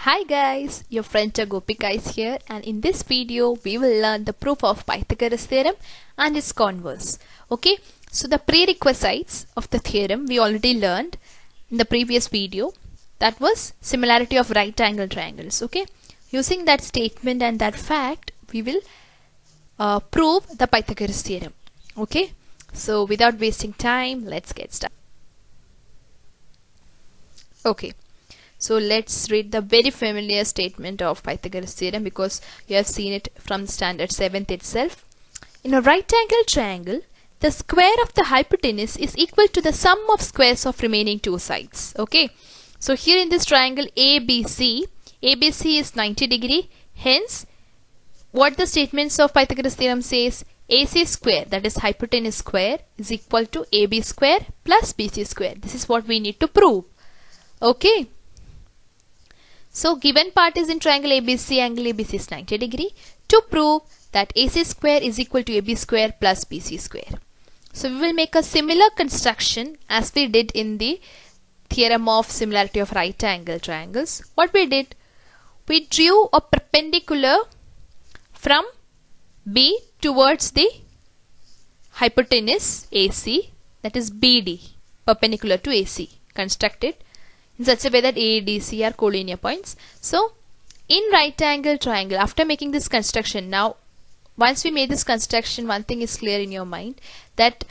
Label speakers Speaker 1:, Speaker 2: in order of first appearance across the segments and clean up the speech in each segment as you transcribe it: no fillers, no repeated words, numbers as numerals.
Speaker 1: Hi guys, your Friendtor Gopika is here, and in this video we will learn the proof of Pythagoras theorem and its converse. Okay, so the prerequisites of the theorem we already learned in the previous video. That was similarity of right angle triangles. Okay, using that statement and that fact we will prove the Pythagoras theorem. Okay, so without wasting time, let's get started. Okay. So let's read the very familiar statement of Pythagoras theorem because you have seen it from standard 7th itself. In a right angle triangle, the square of the hypotenuse is equal to the sum of squares of remaining two sides. Okay. So here in this triangle ABC is 90 degree. Hence, what the statements of Pythagoras theorem says, AC square, that is hypotenuse square, is equal to AB square plus BC square. This is what we need to prove. Okay. So given part is in triangle ABC, angle ABC is 90 degree. To prove that AC square is equal to AB square plus BC square. So we will make a similar construction as we did in the theorem of similarity of right angle triangles. What we did? We drew a perpendicular from B towards the hypotenuse AC, that is BD, perpendicular to AC, constructed in such a way that A, D, C are collinear points. So in right angle triangle, after making this construction, now once we made this construction, one thing is clear in your mind, that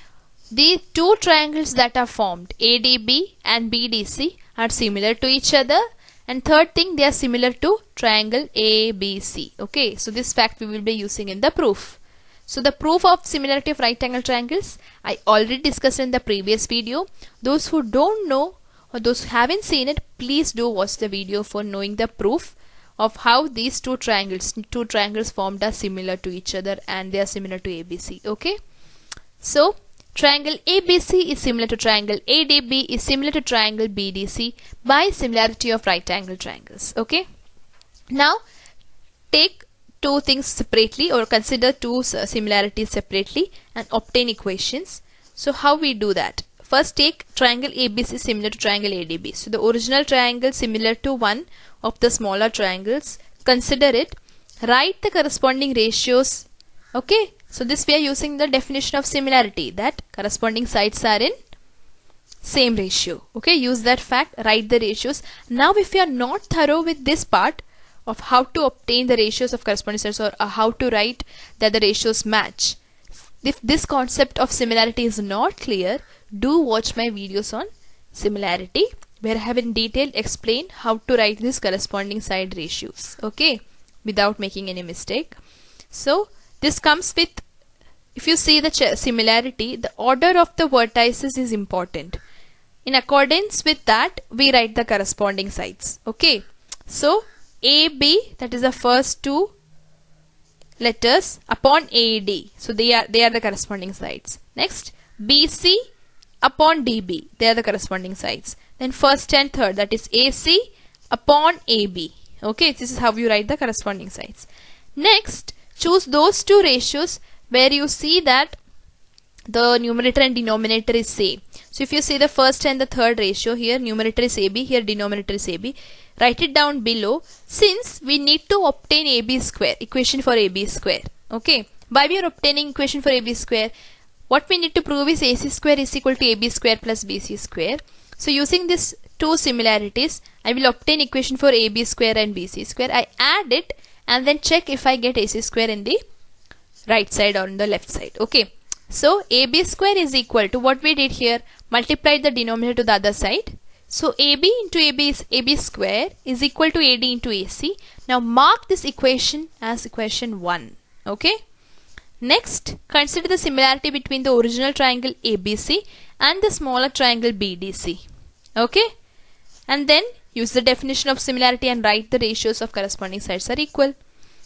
Speaker 1: the two triangles that are formed, ADB and BDC, are similar to each other, and third thing, they are similar to triangle ABC. Okay, so this fact we will be using in the proof. So the proof of similarity of right angle triangles I already discussed in the previous video. Those who don't know or those who haven't seen it, please do watch the video for knowing the proof of how these two triangles formed are similar to each other and they are similar to ABC. Okay, so triangle ABC is similar to triangle ADB is similar to triangle BDC by similarity of right angle triangles. Okay, now take two things separately or consider two similarities separately and obtain equations. So how we do that? First, take triangle ABC similar to triangle ADB. So the original triangle similar to one of the smaller triangles. Consider it. Write the corresponding ratios. Okay. So this we are using the definition of similarity, that corresponding sides are in same ratio. Okay. Use that fact. Write the ratios. Now if you are not thorough with this part of how to obtain the ratios of corresponding sides or how to write that the ratios match, if this concept of similarity is not clear, do watch my videos on similarity where I have in detail explained how to write these corresponding side ratios. Okay, without making any mistake. So this comes with, if you see the similarity, the order of the vertices is important. In accordance with that, we write the corresponding sides. Okay, so AB, that is the first two letters upon AD, so they are the corresponding sides. Next, BC upon DB, they are the corresponding sides. Then first and third, that is AC upon AB. Okay, this is how you write the corresponding sides. Next, choose those two ratios where you see that the numerator and denominator is same. So if you see the first and the third ratio, here numerator is AB, here denominator is AB. Write it down below, since we need to obtain AB square, equation for AB square. Okay, by we are obtaining equation for AB square, what we need to prove is AC square is equal to AB square plus BC square. So using these two similarities, I will obtain equation for AB square and BC square. I add it and then check if I get AC square in the right side or on the left side. Okay, so AB square is equal to what we did here, multiply the denominator to the other side. So AB into AB is AB square is equal to AD into AC. Now mark this equation as equation 1. Okay. Next, consider the similarity between the original triangle ABC and the smaller triangle BDC. Okay. And then use the definition of similarity and write the ratios of corresponding sides are equal.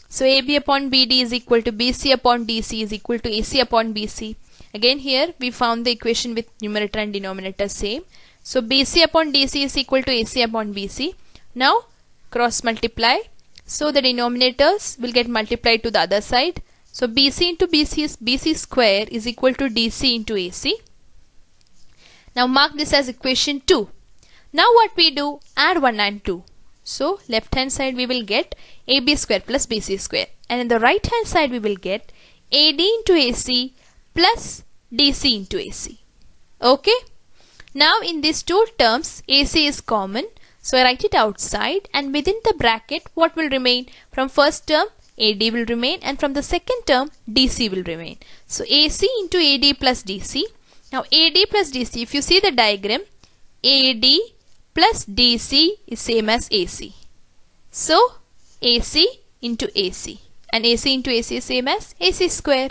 Speaker 1: So AB upon BD is equal to BC upon DC is equal to AC upon BC. Again here we found the equation with numerator and denominator same. So BC upon DC is equal to AC upon BC. Now cross multiply. So the denominators will get multiplied to the other side. So BC into BC is BC square is equal to DC into AC. Now mark this as equation 2. Now what we do? Add 1 and 2. So left hand side we will get AB square plus BC square, and in the right hand side we will get AD into AC plus DC into AC. Okay. Now in these two terms AC is common, so I write it outside, and within the bracket what will remain? From first term AD will remain, and from the second term DC will remain. So AC into AD plus DC. Now AD plus DC, if you see the diagram, AD plus DC is same as AC. So AC into AC, and AC into AC is same as AC square.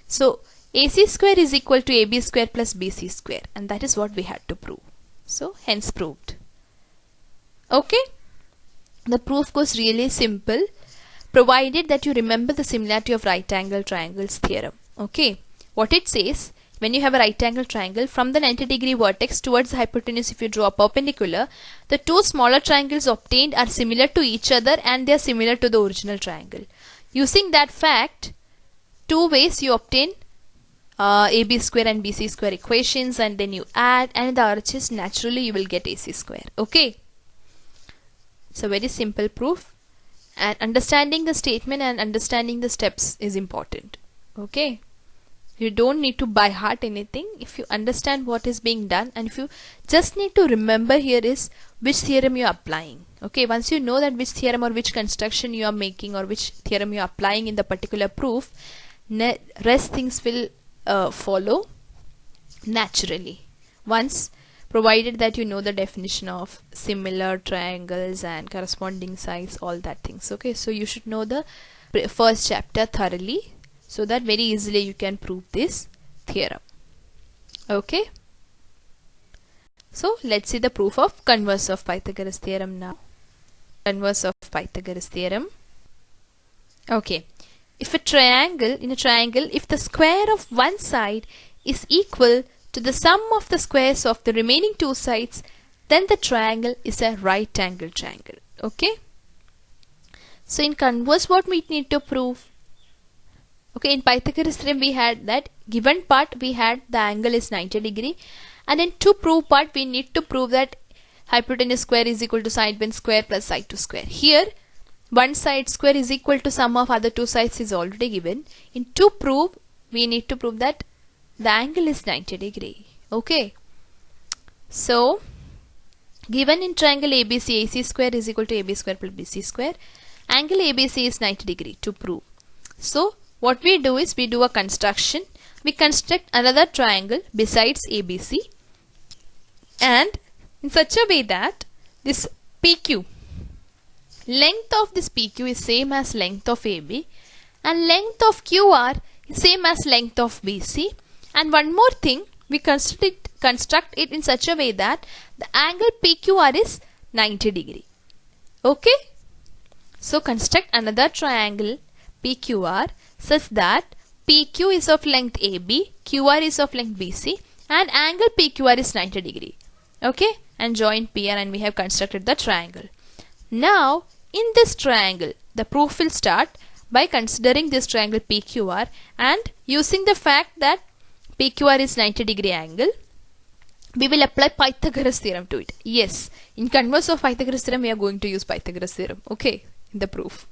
Speaker 1: So AC square is equal to AB square plus BC square, and that is what we had to prove. So hence proved. Okay. The proof goes really simple, provided that you remember the similarity of right angle triangles theorem. Okay. What it says, when you have a right angle triangle, from the 90-degree vertex towards the hypotenuse, if you draw a perpendicular, the two smaller triangles obtained are similar to each other and they are similar to the original triangle. Using that fact, two ways you obtain AB square and BC square equations, and then you add, and in the RHS naturally you will get AC square. Okay. It's a very simple proof, and understanding the statement and understanding the steps is important. Okay. You don't need to by heart anything. If you understand what is being done, and if you just need to remember here is which theorem you are applying. Okay, once you know that which theorem or which construction you are making or which theorem you are applying in the particular proof, rest things will follow naturally, once provided that you know the definition of similar triangles and corresponding sides, all that things. Okay, so you should know the first chapter thoroughly, so that very easily you can prove this theorem. Okay, so let's see the proof of converse of Pythagoras theorem now. Converse of Pythagoras theorem. Okay, if in a triangle, if the square of one side is equal to the sum of the squares of the remaining two sides, then the triangle is a right angle triangle. Okay, so in converse what we need to prove? Okay, in Pythagoras theorem we had that given part we had the angle is 90 degree, and in to prove part we need to prove that hypotenuse square is equal to side 1 square plus side 2 square. Here one side square is equal to sum of other two sides is already given. In to prove we need to prove that the angle is 90 degree. Okay, so given in triangle ABC, AC square is equal to AB square plus BC square. Angle ABC is 90 degree to prove. So what we do is we do a construction. We construct another triangle besides ABC, and in such a way that this PQ, length of this PQ is same as length of AB, and length of QR is same as length of BC. And one more thing, we construct it in such a way that the angle PQR is 90 degree. Okay, so construct another triangle PQR such that PQ is of length AB, QR is of length BC, and angle PQR is 90 degree. Okay, and join PR, and we have constructed the triangle. Now in this triangle the proof will start by considering this triangle PQR and using the fact that PQR is 90 degree angle, we will apply Pythagoras theorem to it. Yes, in converse of Pythagoras theorem we are going to use Pythagoras theorem. Okay, in the proof.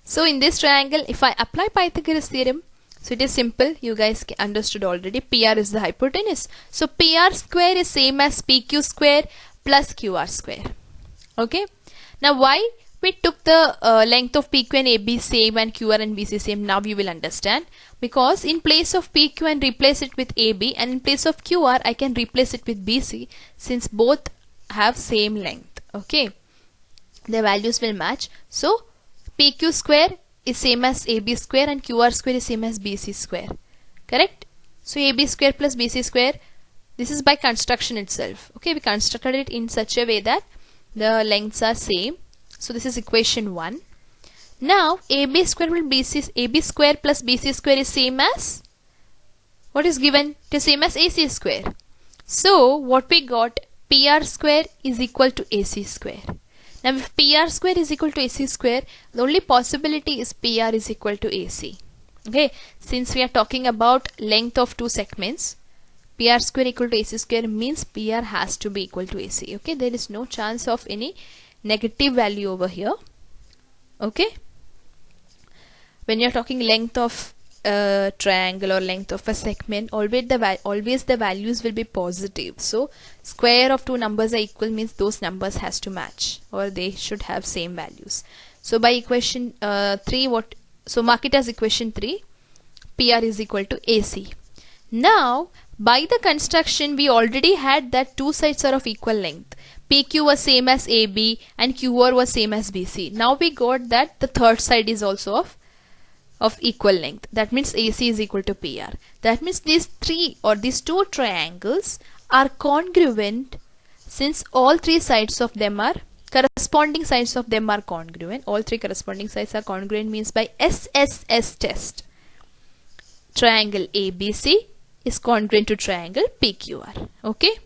Speaker 1: So in this triangle if I apply Pythagoras theorem, so it is simple, you guys understood already. PR is the hypotenuse, so PR square is same as PQ square plus QR square. Okay, now why we took the length of PQ and AB same and QR and BC same, now you will understand. Because in place of PQ and replace it with AB, and in place of QR I can replace it with BC, since both have same length. Okay, the values will match. So PQ square is same as AB square and QR square is same as BC square. Correct? So AB square plus BC square, this is by construction itself. Okay, we constructed it in such a way that the lengths are same. So this is equation 1. Now AB square plus BC square is same as what is given? It is same as AC square. So what we got, PR square is equal to AC square. Now if PR square is equal to AC square, the only possibility is PR is equal to AC. Okay, since we are talking about length of two segments, PR square equal to AC square means PR has to be equal to AC. Okay, there is no chance of any negative value over here. Okay, when you're talking length of a triangle or length of a segment, always the values will be positive. So square of two numbers are equal means those numbers has to match, or they should have same values. So by equation 3, so mark it as equation 3, PR is equal to AC. Now by the construction we already had that two sides are of equal length. PQ was same as AB and QR was same as BC. Now we got that the third side is also of equal length. That means AC is equal to PR. That means these two triangles are congruent, since all three sides of them are corresponding sides of them are congruent. All three corresponding sides are congruent means by SSS test, triangle ABC is congruent to triangle PQR. Okay,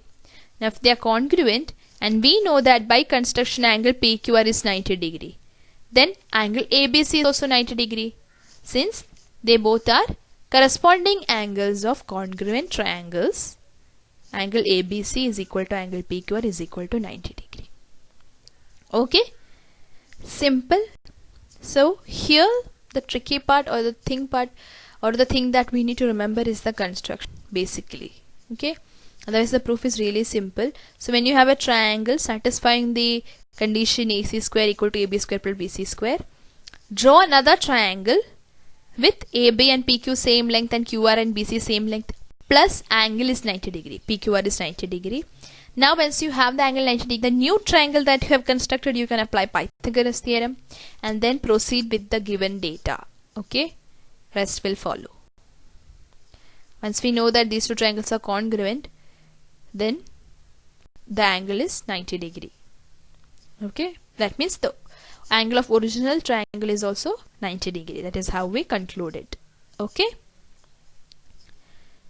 Speaker 1: now if they are congruent, and we know that by construction angle PQR is 90 degree, then angle ABC is also 90 degree, since they both are corresponding angles of congruent triangles. Angle ABC is equal to angle PQR is equal to 90 degree. Okay, simple. So here the tricky part, or the thing that we need to remember is the construction basically. Okay, otherwise the proof is really simple. So when you have a triangle satisfying the condition AC square equal to AB square plus BC square, draw another triangle with AB and PQ same length and QR and BC same length, plus angle is 90 degree, PQR is 90 degree. Now once you have the angle 90 degree, the new triangle that you have constructed, you can apply Pythagoras theorem and then proceed with the given data. Okay, rest will follow. Once we know that these two triangles are congruent, then the angle is 90 degree. Okay, that means the angle of original triangle is also 90 degree. That is how we conclude it. Okay,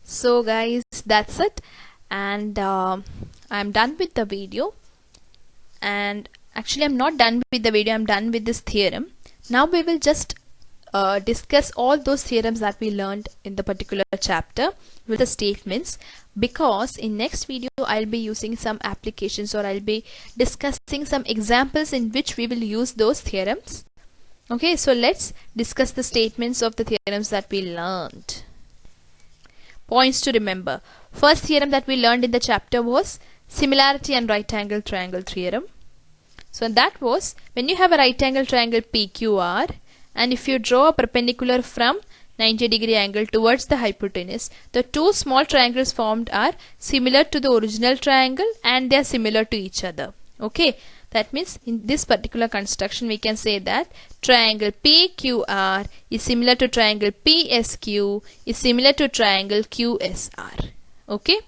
Speaker 1: so guys, that's it, and I'm done with the video. And actually I'm not done with the video, I'm done with this theorem. Now we will just discuss all those theorems that we learned in the particular chapter with the statements, because in next video I'll be using some applications, or I'll be discussing some examples in which we will use those theorems. Okay, so let's discuss the statements of the theorems that we learned. Points to remember. First theorem that we learned in the chapter was similarity and right angle triangle theorem. So that was when you have a right angle triangle PQR, and if you draw a perpendicular from 90 degree angle towards the hypotenuse, the two small triangles formed are similar to the original triangle and they are similar to each other. Okay, that means in this particular construction we can say that triangle PQR is similar to triangle PSQ is similar to triangle QSR. Okay,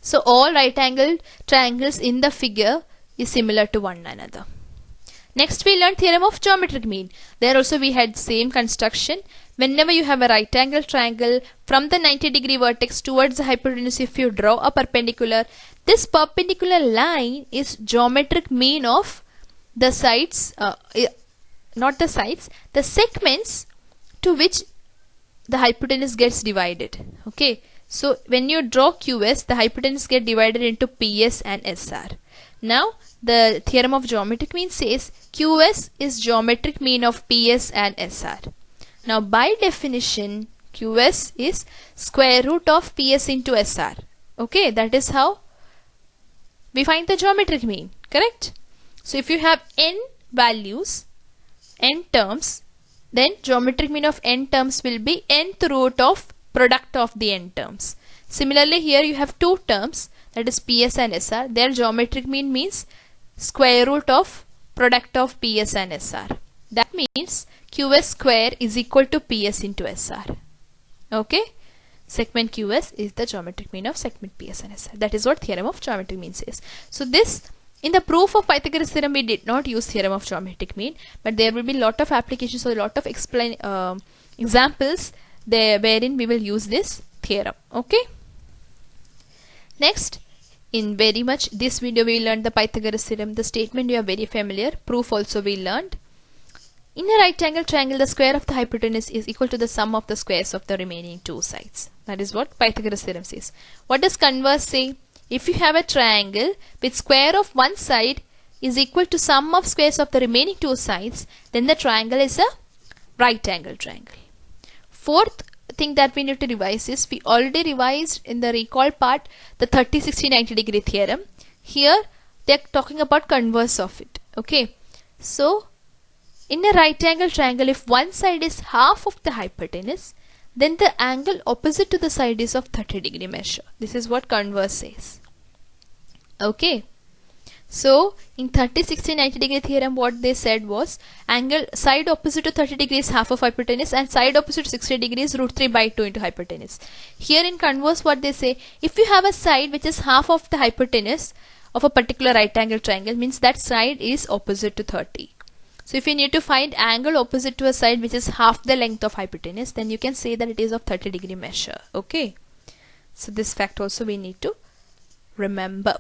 Speaker 1: so all right angle triangles in the figure is similar to one another. Next we learned theorem of geometric mean. There also we had same construction. Whenever you have a right angle triangle, from the 90 degree vertex towards the hypotenuse, if you draw a perpendicular, this perpendicular line is geometric mean of the sides, not the sides, the segments to which the hypotenuse gets divided. Okay, so when you draw QS, the hypotenuse get divided into PS and SR. Now the theorem of geometric mean says QS is geometric mean of PS and SR. Now by definition QS is square root of PS into SR. Okay, that is how we find the geometric mean, correct? So if you have n values, n terms, then geometric mean of n terms will be nth root of product of the n terms. Similarly here you have two terms, that is PS and SR. Their geometric mean means square root of product of PS and SR. That means QS square is equal to PS into SR. Okay, segment QS is the geometric mean of segment PS and SR. That is what theorem of geometric mean says. So this, in the proof of Pythagoras theorem we did not use theorem of geometric mean, but there will be lot of applications or a lot of examples there wherein we will use this theorem. Okay, next, in very much this video we learned the Pythagoras theorem. The statement you are very familiar, proof also we learned. In a right angle triangle, the square of the hypotenuse is equal to the sum of the squares of the remaining two sides. That is what Pythagoras theorem says. What does converse say? If you have a triangle with square of one side is equal to sum of squares of the remaining two sides, then the triangle is a right angle triangle. Fourth thing that we need to revise is, we already revised in the recall part the 30, 60, 90 degree theorem. Here they are talking about converse of it. Okay, so in a right angle triangle, if one side is half of the hypotenuse, then the angle opposite to the side is of 30 degree measure. This is what converse says. Okay, so in 30, 60, 90 degree theorem, what they said was, angle side opposite to 30 degrees half of hypotenuse, and side opposite to 60 degrees root 3 by 2 into hypotenuse. Here in converse, what they say, if you have a side which is half of the hypotenuse of a particular right angle triangle, means that side is opposite to 30. So if you need to find angle opposite to a side which is half the length of hypotenuse, then you can say that it is of 30 degree measure. Okay, so this fact also we need to remember.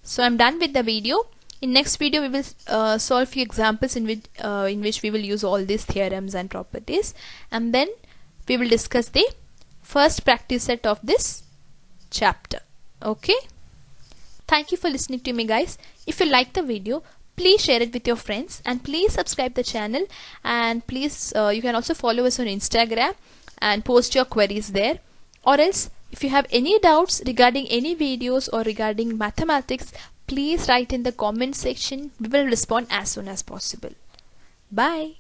Speaker 1: So I'm done with the video. In next video we will solve few examples in which we will use all these theorems and properties, and then we will discuss the first practice set of this chapter. Okay, thank you for listening to me, guys. If you like the video, please share it with your friends, and please subscribe the channel, and please you can also follow us on Instagram and post your queries there. Or else, if you have any doubts regarding any videos or regarding mathematics, please write in the comment section. We will respond as soon as possible. Bye.